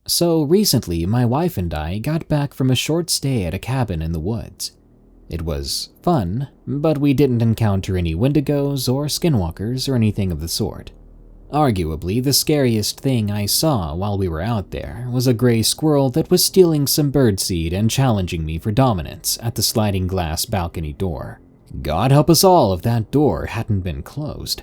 So recently, my wife and I got back from a short stay at a cabin in the woods. It was fun, but we didn't encounter any wendigos or skinwalkers or anything of the sort. Arguably, the scariest thing I saw while we were out there was a gray squirrel that was stealing some birdseed and challenging me for dominance at the sliding glass balcony door. God help us all if that door hadn't been closed.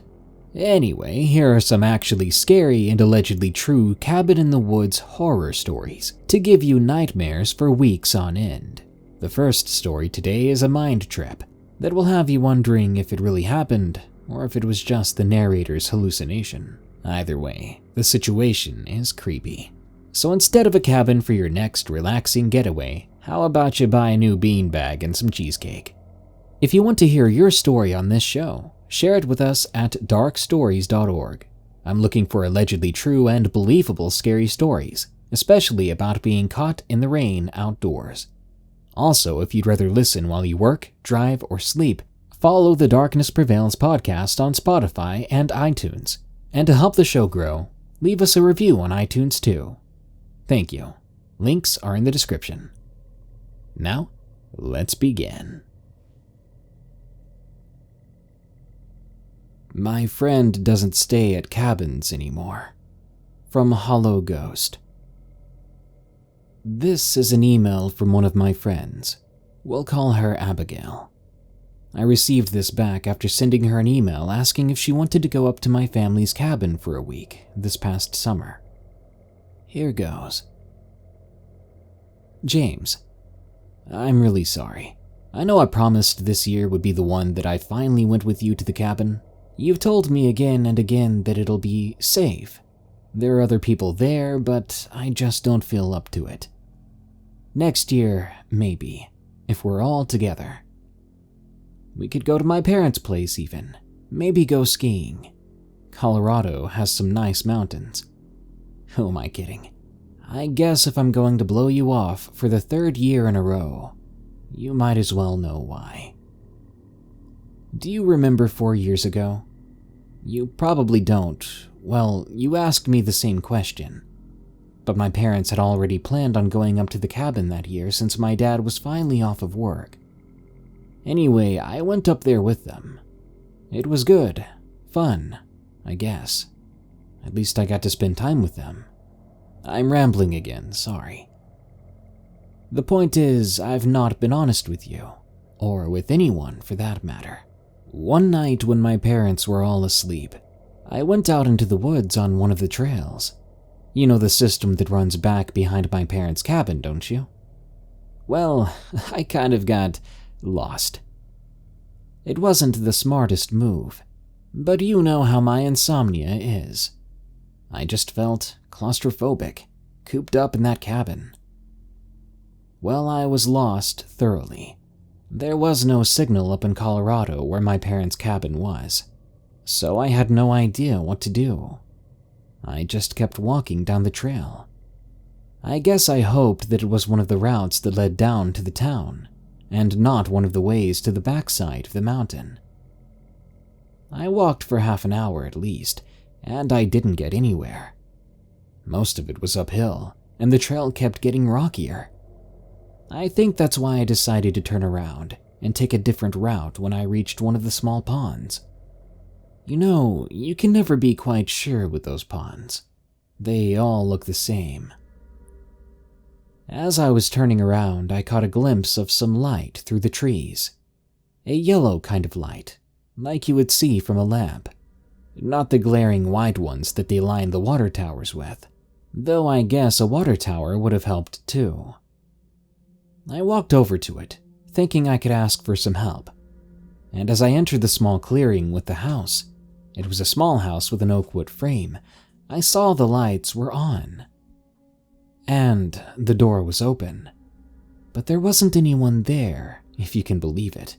Anyway, here are some actually scary and allegedly true cabin-in-the-woods horror stories to give you nightmares for weeks on end. The first story today is a mind trip that will have you wondering if it really happened or if it was just the narrator's hallucination. Either way, the situation is creepy. So instead of a cabin for your next relaxing getaway, how about you buy a new beanbag and some cheesecake? If you want to hear your story on this show, share it with us at darkstories.org. I'm looking for allegedly true and believable scary stories, especially about being caught in the rain outdoors. Also, if you'd rather listen while you work, drive, or sleep, follow the Darkness Prevails podcast on Spotify and iTunes. And to help the show grow, leave us a review on iTunes too. Thank you. Links are in the description. Now, let's begin. My friend doesn't stay at cabins anymore. From HllwGhost. This is an email from one of my friends. We'll call her Abigail. I received this back after sending her an email asking if she wanted to go up to my family's cabin for a week this past summer. Here goes. James, I'm really sorry. I know I promised this year would be the one that I finally went with you to the cabin. You've told me again and again that it'll be safe. There are other people there, but I just don't feel up to it. Next year, maybe, if we're all together. We could go to my parents' place even. Maybe go skiing. Colorado has some nice mountains. Who am I kidding? I guess if I'm going to blow you off for the third year in a row, you might as well know why. Do you remember 4 years ago? You probably don't. Well, you asked me the same question. But my parents had already planned on going up to the cabin that year since my dad was finally off of work. Anyway, I went up there with them. It was good. Fun, I guess. At least I got to spend time with them. I'm rambling again, sorry. The point is, I've not been honest with you, or with anyone for that matter. One night when my parents were all asleep, I went out into the woods on one of the trails. You know the system that runs back behind my parents' cabin, don't you? Well, I kind of got lost. It wasn't the smartest move, but you know how my insomnia is. I just felt claustrophobic, cooped up in that cabin. Well, I was lost thoroughly. There was no signal up in Colorado where my parents' cabin was, so I had no idea what to do. I just kept walking down the trail. I guess I hoped that it was one of the routes that led down to the town, and not one of the ways to the backside of the mountain. I walked for half an hour at least, and I didn't get anywhere. Most of it was uphill, and the trail kept getting rockier. I think that's why I decided to turn around and take a different route when I reached one of the small ponds. You know, you can never be quite sure with those ponds. They all look the same. As I was turning around, I caught a glimpse of some light through the trees. A yellow kind of light, like you would see from a lamp. Not the glaring white ones that they line the water towers with, though I guess a water tower would have helped too. I walked over to it, thinking I could ask for some help. And as I entered the small clearing with the house, it was a small house with an oak wood frame, I saw the lights were on. And the door was open. But there wasn't anyone there, if you can believe it.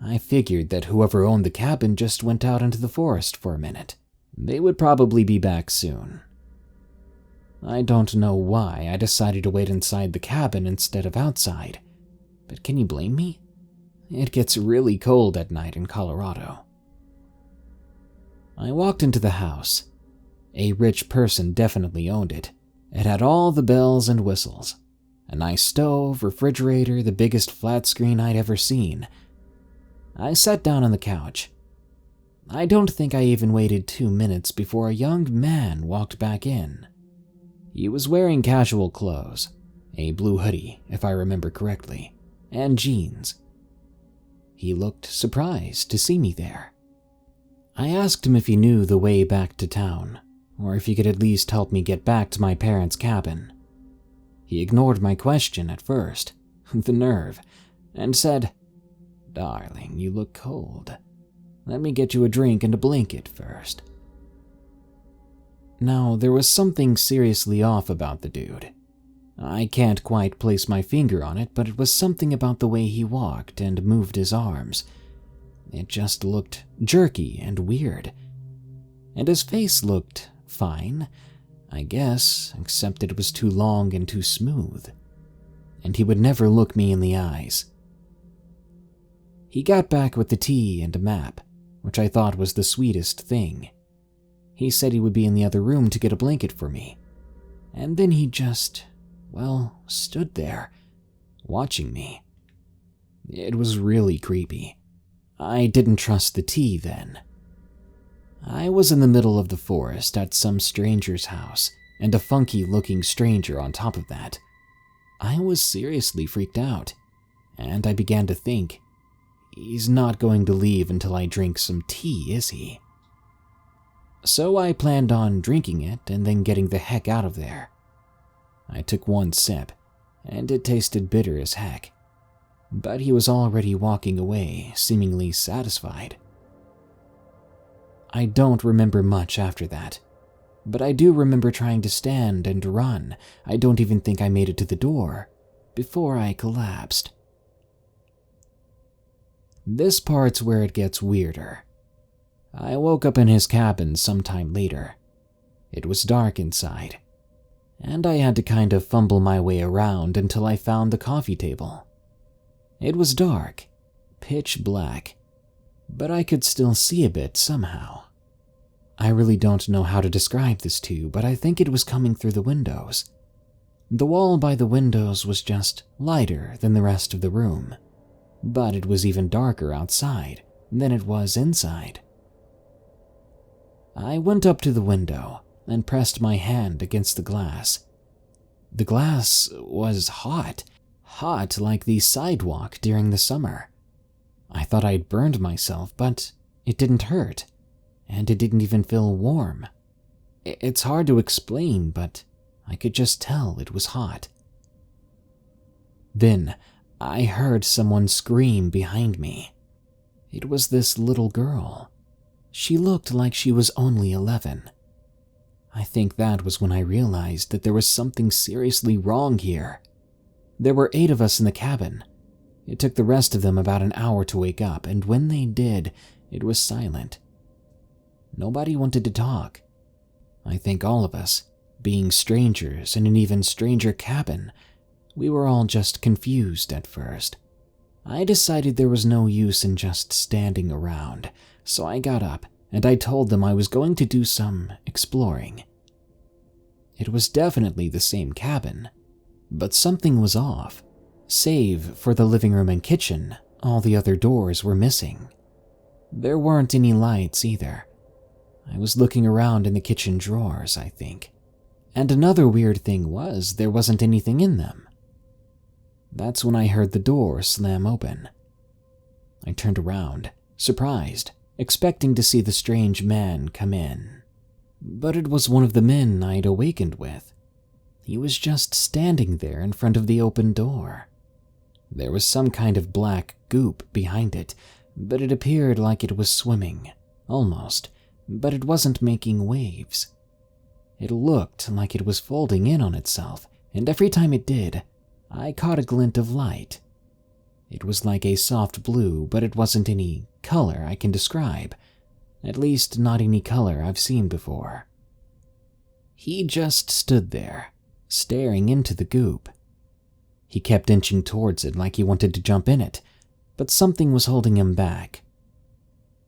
I figured that whoever owned the cabin just went out into the forest for a minute. They would probably be back soon. I don't know why I decided to wait inside the cabin instead of outside, but can you blame me? It gets really cold at night in Colorado. I walked into the house. A rich person definitely owned it, It had all the bells and whistles. A nice stove, refrigerator, the biggest flat screen I'd ever seen. I sat down on the couch. I don't think I even waited 2 minutes before a young man walked back in. He was wearing casual clothes, a blue hoodie, if I remember correctly, and jeans. He looked surprised to see me there. I asked him if he knew the way back to town, or if he could at least help me get back to my parents' cabin. He ignored my question at first, the nerve, and said, "Darling, you look cold. Let me get you a drink and a blanket first." Now, there was something seriously off about the dude. I can't quite place my finger on it, but it was something about the way he walked and moved his arms. It just looked jerky and weird. And his face looked fine, I guess, except that it was too long and too smooth. And he would never look me in the eyes. He got back with the tea and a map, which I thought was the sweetest thing. He said he would be in the other room to get a blanket for me. And then he just, stood there, watching me. It was really creepy. I didn't trust the tea then. I was in the middle of the forest at some stranger's house, and a funky-looking stranger on top of that. I was seriously freaked out, and I began to think, he's not going to leave until I drink some tea, is he? So I planned on drinking it and then getting the heck out of there. I took one sip, and it tasted bitter as heck. But he was already walking away, seemingly satisfied. I don't remember much after that, but I do remember trying to stand and run. I don't even think I made it to the door before I collapsed. This part's where it gets weirder. I woke up in his cabin sometime later. It was dark inside, and I had to kind of fumble my way around until I found the coffee table. It was dark, pitch black, but I could still see a bit somehow. I really don't know how to describe this to you, but I think it was coming through the windows. The wall by the windows was just lighter than the rest of the room, but it was even darker outside than it was inside. I went up to the window and pressed my hand against the glass. The glass was hot like the sidewalk during the summer. I thought I'd burned myself, but it didn't hurt, and it didn't even feel warm. It's hard to explain, but I could just tell it was hot. Then I heard someone scream behind me. It was this little girl. She looked like she was only 11. I think that was when I realized that there was something seriously wrong here. There were 8 of us in the cabin. It took the rest of them about an hour to wake up, and when they did, it was silent. Nobody wanted to talk. I think all of us, being strangers in an even stranger cabin, we were all just confused at first. I decided there was no use in just standing around, so I got up and I told them I was going to do some exploring. It was definitely the same cabin, but something was off. Save for the living room and kitchen, all the other doors were missing. There weren't any lights either. I was looking around in the kitchen drawers, I think. And another weird thing was there wasn't anything in them. That's when I heard the door slam open. I turned around, surprised, expecting to see the strange man come in. But it was one of the men I'd awakened with. He was just standing there in front of the open door. There was some kind of black goop behind it, but it appeared like it was swimming, almost, but it wasn't making waves. It looked like it was folding in on itself, and every time it did, I caught a glint of light. It was like a soft blue, but it wasn't any color I can describe, at least not any color I've seen before. He just stood there, staring into the goop. He kept inching towards it like he wanted to jump in it, but something was holding him back.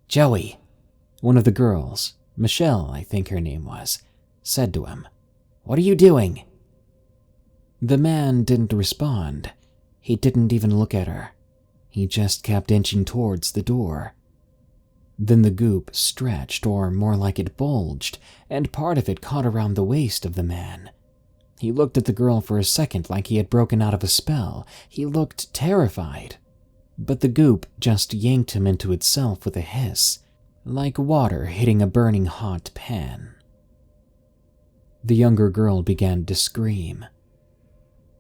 "Joey," one of the girls, Michelle I think her name was, said to him, "What are you doing? The man didn't respond. He didn't even look at her. He just kept inching towards the door. Then the goop stretched, or more like it bulged, and part of it caught around the waist of the man. He looked at the girl for a second like he had broken out of a spell. He looked terrified. But the goop just yanked him into itself with a hiss, like water hitting a burning hot pan. The younger girl began to scream.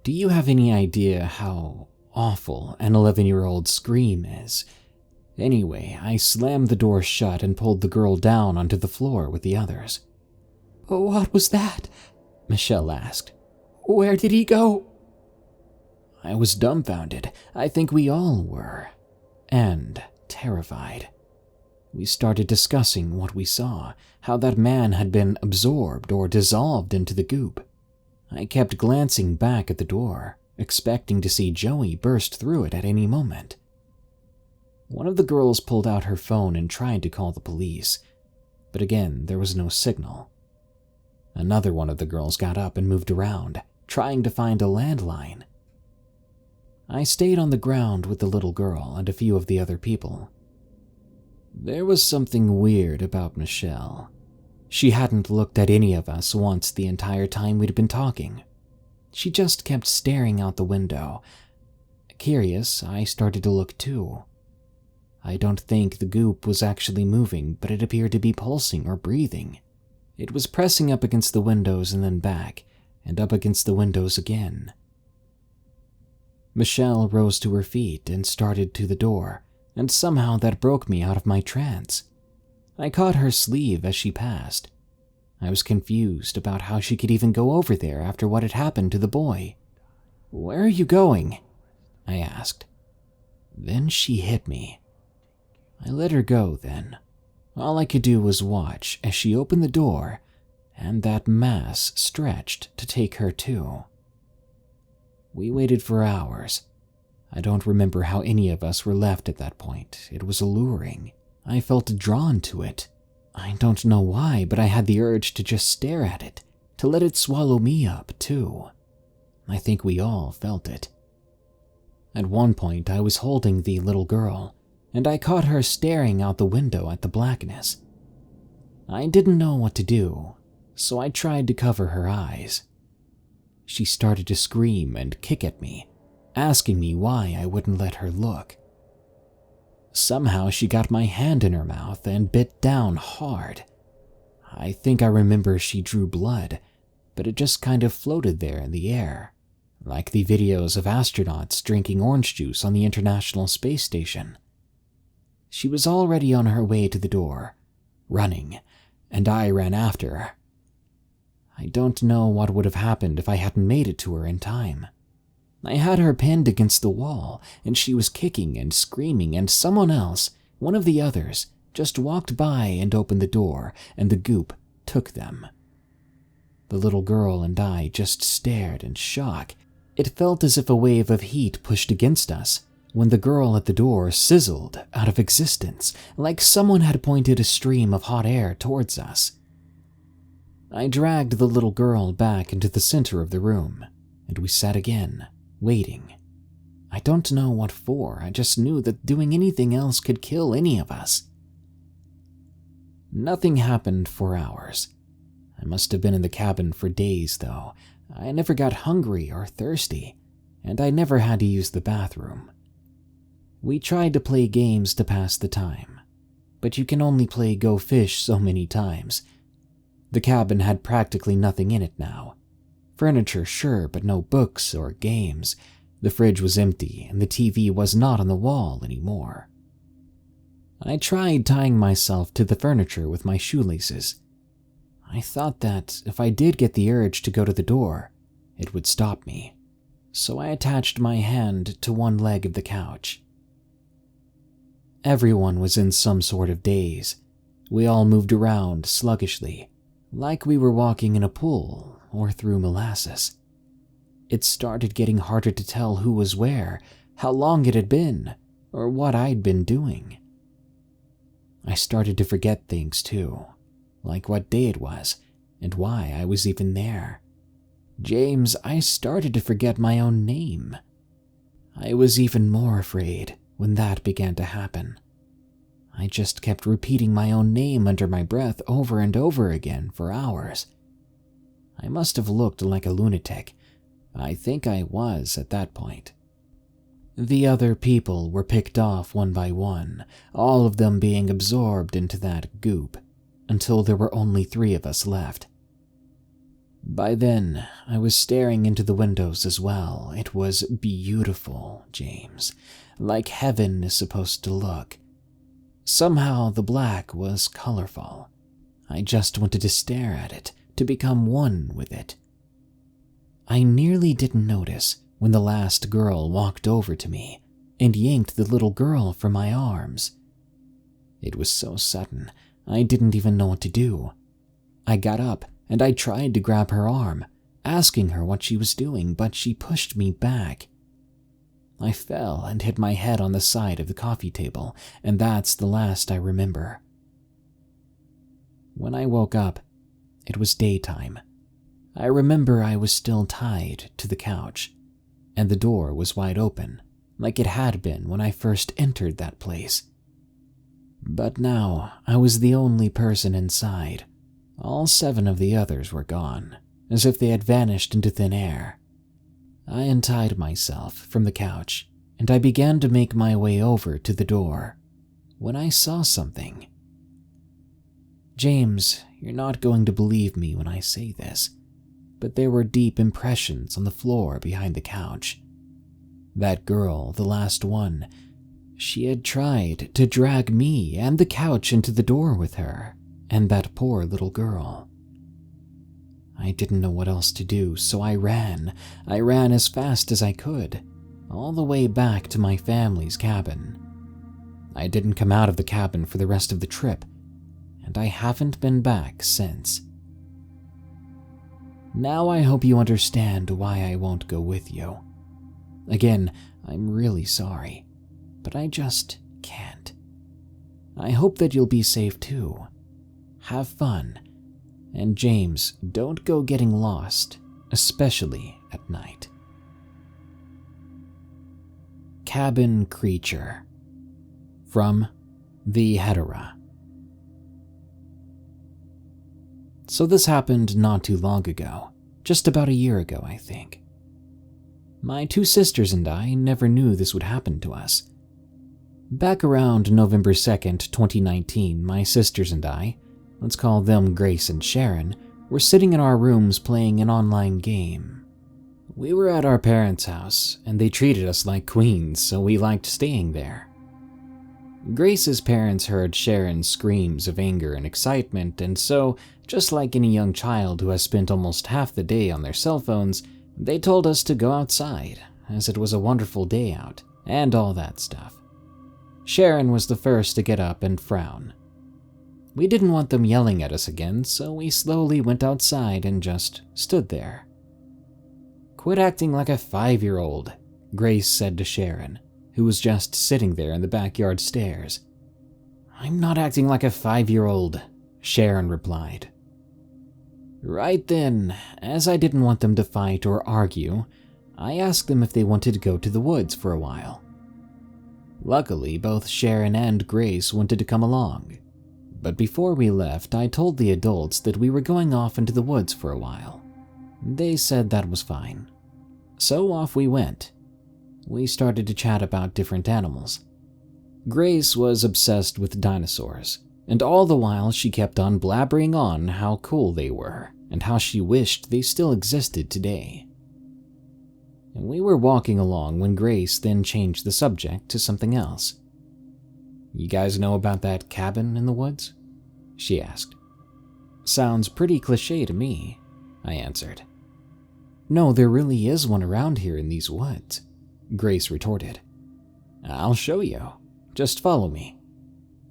Do you have any idea how awful an 11-year-old scream is? Anyway, I slammed the door shut and pulled the girl down onto the floor with the others. What was that? Michelle asked. Where did he go? I was dumbfounded. I think we all were. And terrified. We started discussing what we saw, how that man had been absorbed or dissolved into the goop. I kept glancing back at the door, expecting to see Joey burst through it at any moment. One of the girls pulled out her phone and tried to call the police, but again there was no signal. Another one of the girls got up and moved around, trying to find a landline. I stayed on the ground with the little girl and a few of the other people. There was something weird about Michelle. She hadn't looked at any of us once the entire time we'd been talking. She just kept staring out the window. Curious, I started to look too. I don't think the goop was actually moving, but it appeared to be pulsing or breathing. It was pressing up against the windows and then back, and up against the windows again. Michelle rose to her feet and started to the door, and somehow that broke me out of my trance. I caught her sleeve as she passed. I was confused about how she could even go over there after what had happened to the boy. "Where are you going?" I asked. Then she hit me. I let her go then. All I could do was watch as she opened the door, and that mass stretched to take her too. We waited for hours. I don't remember how any of us were left at that point. It was alluring. I felt drawn to it. I don't know why, but I had the urge to just stare at it, to let it swallow me up too. I think we all felt it. At one point, I was holding the little girl, and I caught her staring out the window at the blackness. I didn't know what to do, so I tried to cover her eyes. She started to scream and kick at me, asking me why I wouldn't let her look. Somehow she got my hand in her mouth and bit down hard. I think I remember she drew blood, but it just kind of floated there in the air, like the videos of astronauts drinking orange juice on the International Space Station. She was already on her way to the door, running, and I ran after her. I don't know what would have happened if I hadn't made it to her in time. I had her pinned against the wall, and she was kicking and screaming, and someone else, one of the others, just walked by and opened the door, and the goop took them. The little girl and I just stared in shock. It felt as if a wave of heat pushed against us when the girl at the door sizzled out of existence, like someone had pointed a stream of hot air towards us. I dragged the little girl back into the center of the room, and we sat again, waiting. I don't know what for, I just knew that doing anything else could kill any of us. Nothing happened for hours. I must have been in the cabin for days, though. I never got hungry or thirsty, and I never had to use the bathroom. We tried to play games to pass the time, but you can only play Go Fish so many times. The cabin had practically nothing in it now. Furniture, sure, but no books or games. The fridge was empty, and the TV was not on the wall anymore. I tried tying myself to the furniture with my shoelaces. I thought that if I did get the urge to go to the door, it would stop me. So I attached my hand to one leg of the couch. Everyone was in some sort of daze. We all moved around sluggishly, like we were walking in a pool or through molasses. It started getting harder to tell who was where, how long it had been, or what I'd been doing. I started to forget things too, like what day it was and why I was even there. James, I started to forget my own name. I was even more afraid when that began to happen. I just kept repeating my own name under my breath over and over again for hours. I must have looked like a lunatic. I think I was at that point. The other people were picked off one by one, all of them being absorbed into that goop, until there were only 3 of us left. By then, I was staring into the windows as well. It was beautiful, James, like heaven is supposed to look. Somehow the black was colorful. I just wanted to stare at it, to become one with it. I nearly didn't notice when the last girl walked over to me and yanked the little girl from my arms. It was so sudden, I didn't even know what to do. I got up and I tried to grab her arm, asking her what she was doing, but she pushed me back. I fell and hit my head on the side of the coffee table, and that's the last I remember. When I woke up, it was daytime. I remember I was still tied to the couch, and the door was wide open, like it had been when I first entered that place. But now I was the only person inside. All 7 of the others were gone, as if they had vanished into thin air. I untied myself from the couch, and I began to make my way over to the door, when I saw something. James, you're not going to believe me when I say this, but there were deep impressions on the floor behind the couch. That girl, the last one, she had tried to drag me and the couch into the door with her, and that poor little girl. I didn't know what else to do, so I ran. I ran as fast as I could, all the way back to my family's cabin. I didn't come out of the cabin for the rest of the trip, and I haven't been back since. Now I hope you understand why I won't go with you. Again, I'm really sorry, but I just can't. I hope that you'll be safe too. Have fun. And James, don't go getting lost, especially at night. Cabin Creature. From TheHedorah. So this happened not too long ago, just about a year ago, I think. My 2 sisters and I never knew this would happen to us. Back around November 2nd, 2019, my sisters and I, let's call them Grace and Sharon, were sitting in our rooms playing an online game. We were at our parents' house, and they treated us like queens, so we liked staying there. Grace's parents heard Sharon's screams of anger and excitement, and so, just like any young child who has spent almost half the day on their cell phones, they told us to go outside, as it was a wonderful day out, and all that stuff. Sharon was the first to get up and frown. We didn't want them yelling at us again, so we slowly went outside and just stood there. "Quit acting like a 5-year-old, Grace said to Sharon, who was just sitting there in the backyard stairs. "I'm not acting like a 5-year-old, Sharon replied. Right then, as I didn't want them to fight or argue, I asked them if they wanted to go to the woods for a while. Luckily, both Sharon and Grace wanted to come along. But before we left, I told the adults that we were going off into the woods for a while. They said that was fine. So off we went. We started to chat about different animals. Grace was obsessed with dinosaurs, and all the while she kept on blabbering on how cool they were and how she wished they still existed today. And we were walking along when Grace then changed the subject to something else. "You guys know about that cabin in the woods?" she asked. "Sounds pretty cliché to me," I answered. "No, there really is one around here in these woods," Grace retorted. "I'll show you. Just follow me."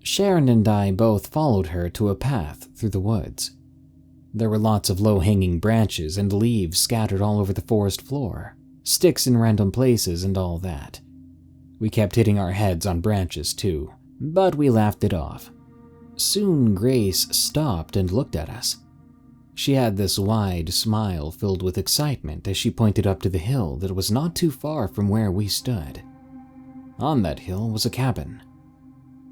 Sharon and I both followed her to a path through the woods. There were lots of low-hanging branches and leaves scattered all over the forest floor, sticks in random places and all that. We kept hitting our heads on branches too, but we laughed it off. Soon Grace stopped and looked at us. She had this wide smile filled with excitement as she pointed up to the hill that was not too far from where we stood. On that hill was a cabin.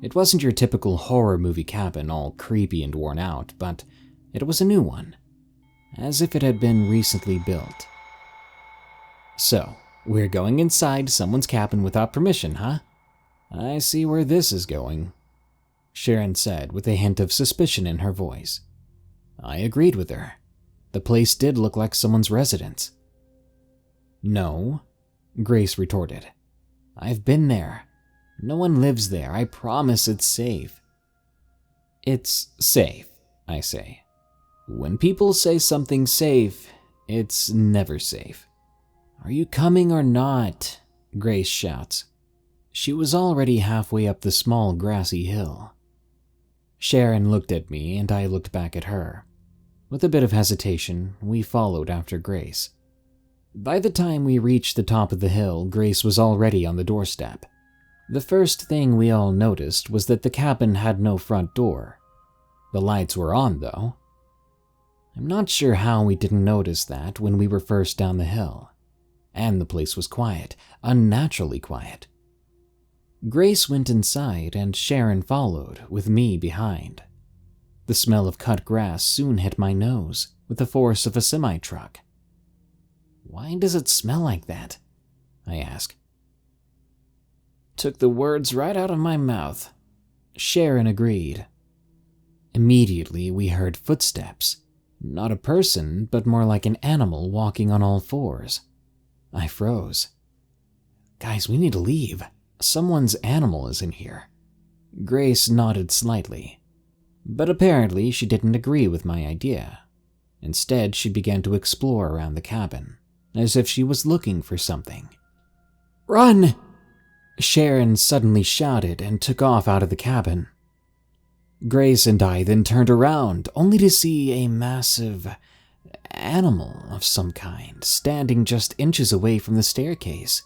It wasn't your typical horror movie cabin, all creepy and worn out, but it was a new one, as if it had been recently built. "So, we're going inside someone's cabin without permission, huh? I see where this is going," Sharon said with a hint of suspicion in her voice. I agreed with her. The place did look like someone's residence. "No," Grace retorted. "I've been there. No one lives there. I promise it's safe." "It's safe," I say. "When people say something's safe, it's never safe." "Are you coming or not?" Grace shouts. She was already halfway up the small grassy hill. Sharon looked at me and I looked back at her. With a bit of hesitation, we followed after Grace. By the time we reached the top of the hill, Grace was already on the doorstep. The first thing we all noticed was that the cabin had no front door. The lights were on, though. I'm not sure how we didn't notice that when we were first down the hill. And the place was quiet, unnaturally quiet. Grace went inside and Sharon followed, with me behind. The smell of cut grass soon hit my nose with the force of a semi-truck. "Why does it smell like that?" I ask. "Took the words right out of my mouth," Sharon agreed. Immediately we heard footsteps. Not a person, but more like an animal walking on all fours. I froze. "Guys, we need to leave. Someone's animal is in here." Grace nodded slightly, but apparently she didn't agree with my idea. Instead, she began to explore around the cabin, as if she was looking for something. "Run!" Sharon suddenly shouted and took off out of the cabin. Grace and I then turned around, only to see a massive animal of some kind standing just inches away from the staircase.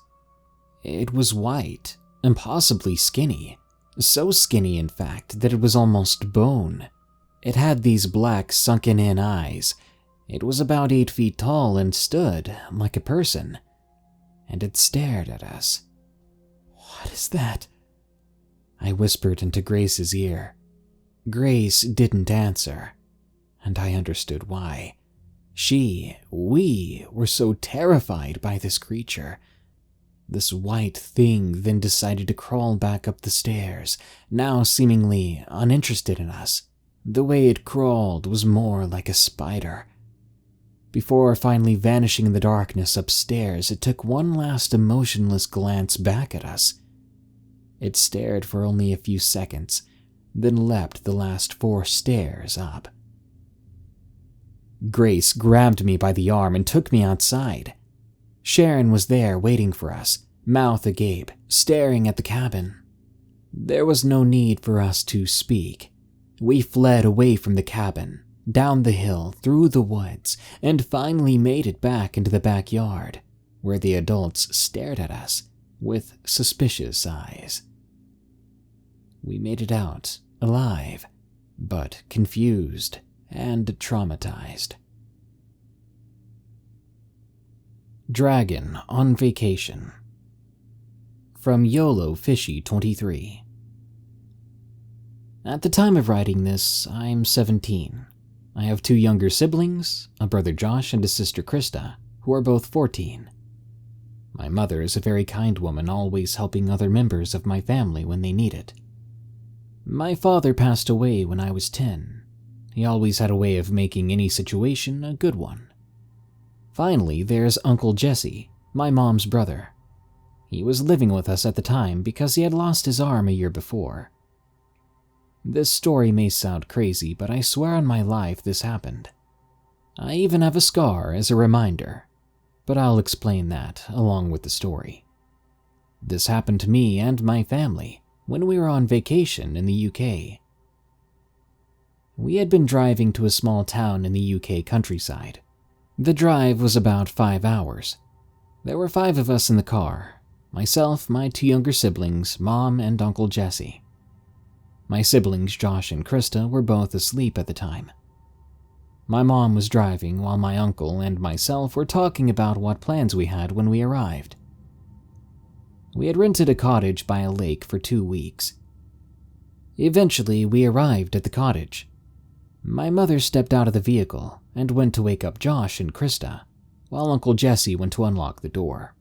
It was white, impossibly skinny, so skinny in fact that it was almost bone. It had these black sunken-in eyes. It was about 8 feet tall and stood like a person, and it stared at us. "What is that?" I whispered into Grace's ear. Grace didn't answer, and I understood why. We were so terrified by this creature. This white thing then decided to crawl back up the stairs, now seemingly uninterested in us. The way it crawled was more like a spider. Before finally vanishing in the darkness upstairs, it took one last emotionless glance back at us. It stared for only a few seconds, then leapt the last 4 stairs up. Grace grabbed me by the arm and took me outside. Sharon was there waiting for us, mouth agape, staring at the cabin. There was no need for us to speak. We fled away from the cabin, down the hill, through the woods, and finally made it back into the backyard, where the adults stared at us with suspicious eyes. We made it out, alive, but confused and traumatized. Dragon on Vacation. From YOLOFishy23. At the time of writing this, I'm 17. I have 2 younger siblings, a brother Josh and a sister Krista, who are both 14. My mother is a very kind woman, always helping other members of my family when they need it. My father passed away when I was 10. He always had a way of making any situation a good one. Finally, there's Uncle Jesse, my mom's brother. He was living with us at the time because he had lost his arm a year before. This story may sound crazy, but I swear on my life this happened. I even have a scar as a reminder, but I'll explain that along with the story. This happened to me and my family when we were on vacation in the UK. We had been driving to a small town in the UK countryside. The drive was about 5 hours. There were 5 of us in the car: myself, my 2 younger siblings, Mom, and Uncle Jesse. My siblings, Josh and Krista, were both asleep at the time. My mom was driving while my uncle and myself were talking about what plans we had when we arrived. We had rented a cottage by a lake for 2 weeks. Eventually, we arrived at the cottage. My mother stepped out of the vehicle and went to wake up Josh and Krista, while Uncle Jesse went to unlock the door.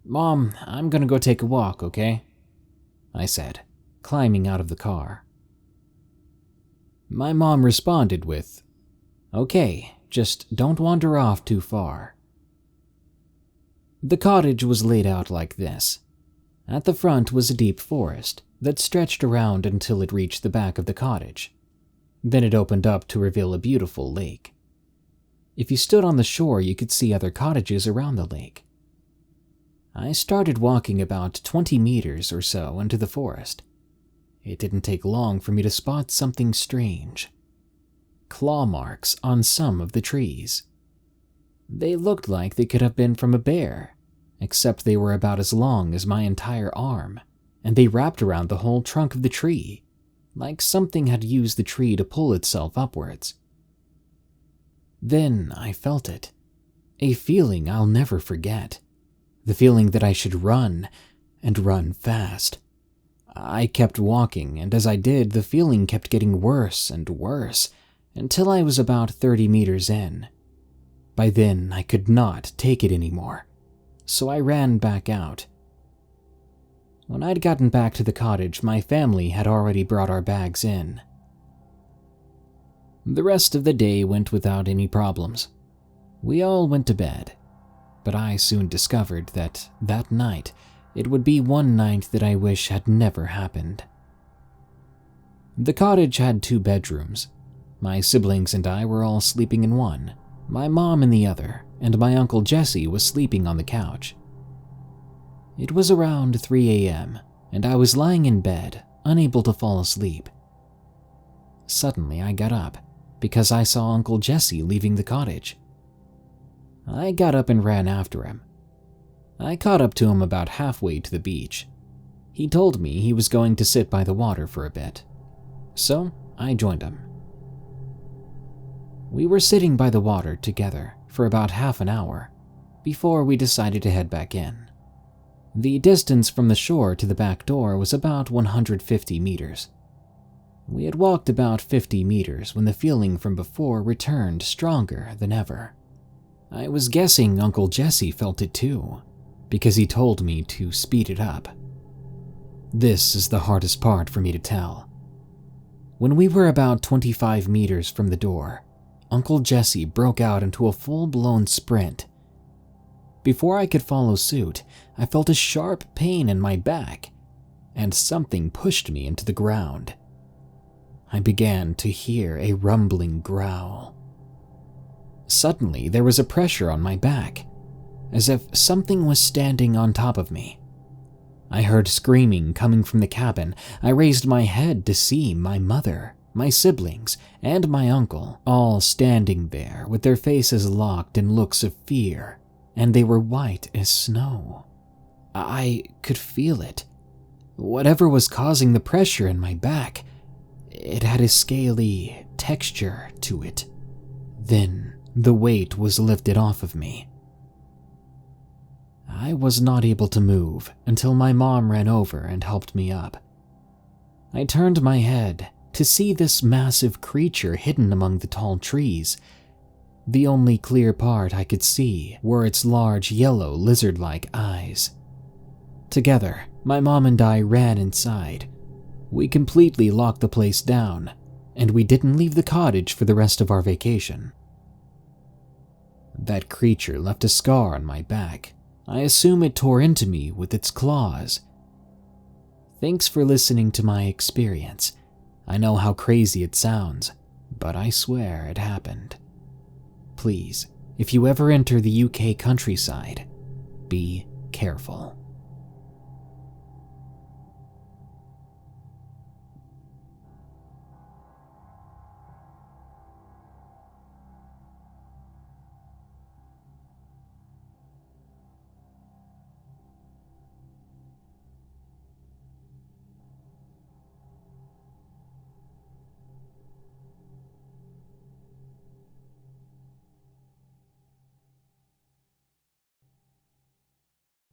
"Mom, I'm gonna go take a walk, okay?" I said, climbing out of the car. My mom responded with, "Okay, just don't wander off too far." The cottage was laid out like this. At the front was a deep forest that stretched around until it reached the back of the cottage. Then it opened up to reveal a beautiful lake. If you stood on the shore, you could see other cottages around the lake. I started walking about 20 meters or so into the forest. It didn't take long for me to spot something strange. Claw marks on some of the trees. They looked like they could have been from a bear, except they were about as long as my entire arm, and they wrapped around the whole trunk of the tree, like something had used the tree to pull itself upwards. Then I felt it, a feeling I'll never forget, the feeling that I should run, and run fast. I kept walking, and as I did, the feeling kept getting worse and worse, until I was about 30 meters in. By then, I could not take it anymore, so I ran back out. When I'd gotten back to the cottage, my family had already brought our bags in. The rest of the day went without any problems. We all went to bed, but I soon discovered that night it would be one night that I wish had never happened. The cottage had 2 bedrooms. My siblings and I were all sleeping in one, my mom in the other, and my Uncle Jesse was sleeping on the couch. It was around 3 a.m., and I was lying in bed, unable to fall asleep. Suddenly I got up, because I saw Uncle Jesse leaving the cottage. I got up and ran after him. I caught up to him about halfway to the beach. He told me he was going to sit by the water for a bit, so I joined him. We were sitting by the water together for about half an hour before we decided to head back in. The distance from the shore to the back door was about 150 meters. We had walked about 50 meters when the feeling from before returned stronger than ever. I was guessing Uncle Jesse felt it too, because he told me to speed it up. This is the hardest part for me to tell. When we were about 25 meters from the door, Uncle Jesse broke out into a full-blown sprint. Before I could follow suit, I felt a sharp pain in my back, and something pushed me into the ground. I began to hear a rumbling growl. Suddenly, there was a pressure on my back, as if something was standing on top of me. I heard screaming coming from the cabin. I raised my head to see my mother, my siblings, and my uncle, all standing there with their faces locked in looks of fear, and they were white as snow. I could feel it. Whatever was causing the pressure in my back, it had a scaly texture to it. Then the weight was lifted off of me. I was not able to move until my mom ran over and helped me up. I turned my head to see this massive creature hidden among the tall trees. The only clear part I could see were its large yellow lizard-like eyes. Together, my mom and I ran inside. We completely locked the place down, and we didn't leave the cottage for the rest of our vacation. That creature left a scar on my back. I assume it tore into me with its claws. Thanks for listening to my experience. I know how crazy it sounds, but I swear it happened. Please, if you ever enter the UK countryside, be careful.